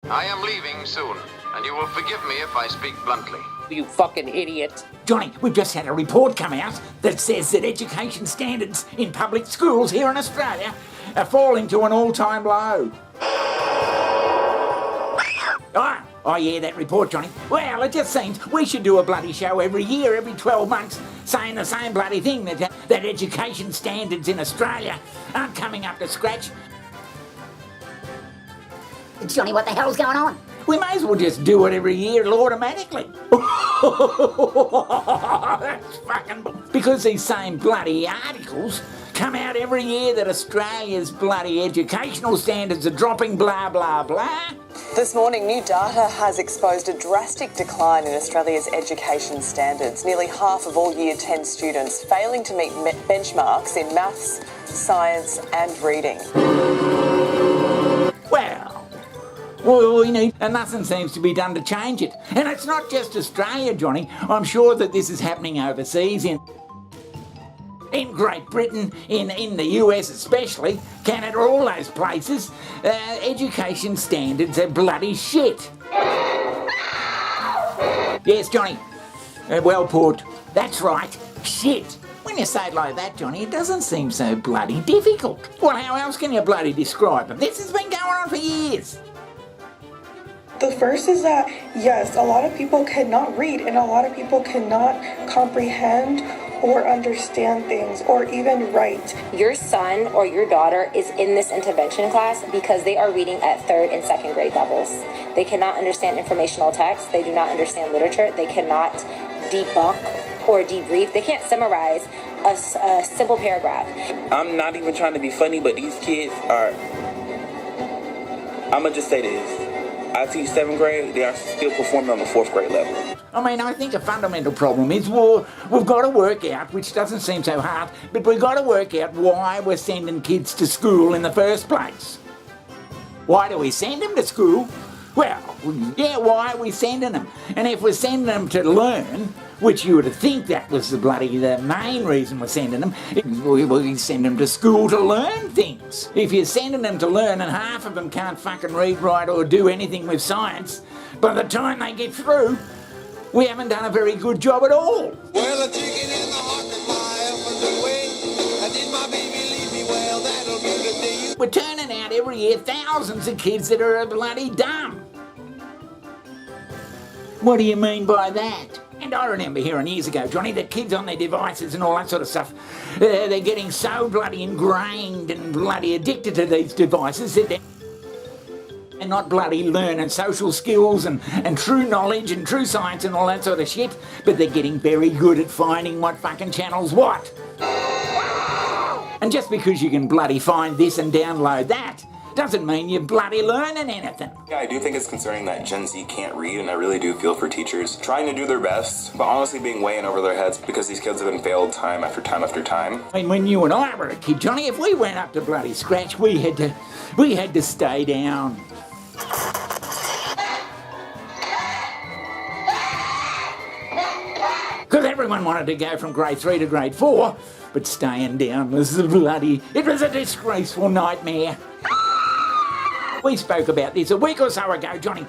I am leaving soon, and you will forgive me if I speak bluntly. You fucking idiot. Johnny, we've just had a report come out that says that education standards in public schools here in Australia are falling to an all-time low. Oh yeah, that report, Johnny. Well, it just seems we should do a bloody show every year, every 12 months, saying the same bloody thing, that education standards in Australia aren't coming up to scratch. Johnny, what the hell's going on? We may as well just do it every year automatically. That's fucking... Because these same bloody articles come out every year that Australia's bloody educational standards are dropping, blah, blah, blah. This morning, new data has exposed a drastic decline in Australia's education standards. Nearly half of all Year 10 students failing to meet benchmarks in maths, science and reading. Well, and nothing seems to be done to change it. And it's not just Australia, Johnny. I'm sure that this is happening overseas in Great Britain, in the US especially, Canada, all those places. Education standards are bloody shit. Yes, Johnny. Well put. That's right. Shit. When you say it like that, Johnny, it doesn't seem so bloody difficult. Well, how else can you bloody describe it? This has been going on for years. The first is that, yes, a lot of people cannot read and a lot of people cannot comprehend or understand things or even write. Your son or your daughter is in this intervention class because they are reading at 3rd and 2nd grade levels. They cannot understand informational text. They do not understand literature. They cannot debunk or debrief. They can't summarize a simple paragraph. I'm not even trying to be funny, but these kids are... I'm going to just say this. I teach 7th grade, they are still performing on the 4th grade level. I think a fundamental problem is we've got to work out, which doesn't seem so hard, but we've got to work out why we're sending kids to school in the first place. Why do we send them to school? Well, yeah, why are we sending them? And if we're sending them to learn, which you would think that was the main reason we're sending them, we send them to school to learn things. If you're sending them to learn and half of them can't fucking read, write or do anything with science, by the time they get through, we haven't done a very good job at all. Well, a chicken in the heart that fly up and away. And did my baby leave me? Well, that'll be good to you. We're turning out every year thousands of kids that are bloody dumb. What do you mean by that? And I remember hearing years ago, Johnny, that kids on their devices and all that sort of stuff, they're getting so bloody ingrained and bloody addicted to these devices that they're not bloody learning social skills and true knowledge and true science and all that sort of shit, but they're getting very good at finding what fucking channel's what. And just because you can bloody find this and download that, doesn't mean you're bloody learning anything. Yeah, I do think it's concerning that Gen Z can't read, and I really do feel for teachers trying to do their best, but honestly being way in over their heads because these kids have been failed time after time after time. When you and I were a kid, Johnny, if we went up to bloody scratch, we had to stay down. Because everyone wanted to go from grade 3 to grade 4, but staying down was it was a disgraceful nightmare. We spoke about this a week or so ago, Johnny.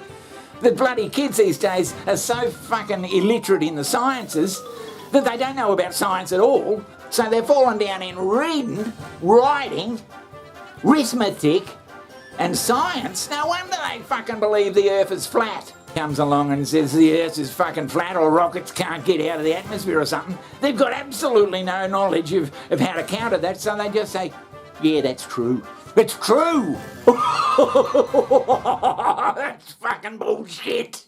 The bloody kids these days are so fucking illiterate in the sciences that they don't know about science at all, so they're falling down in reading, writing, arithmetic, and science. No wonder they fucking believe the Earth is flat. Comes along and says the Earth is fucking flat or rockets can't get out of the atmosphere or something. They've got absolutely no knowledge of how to counter that, so they just say, yeah, that's true. It's true! That's fucking bullshit!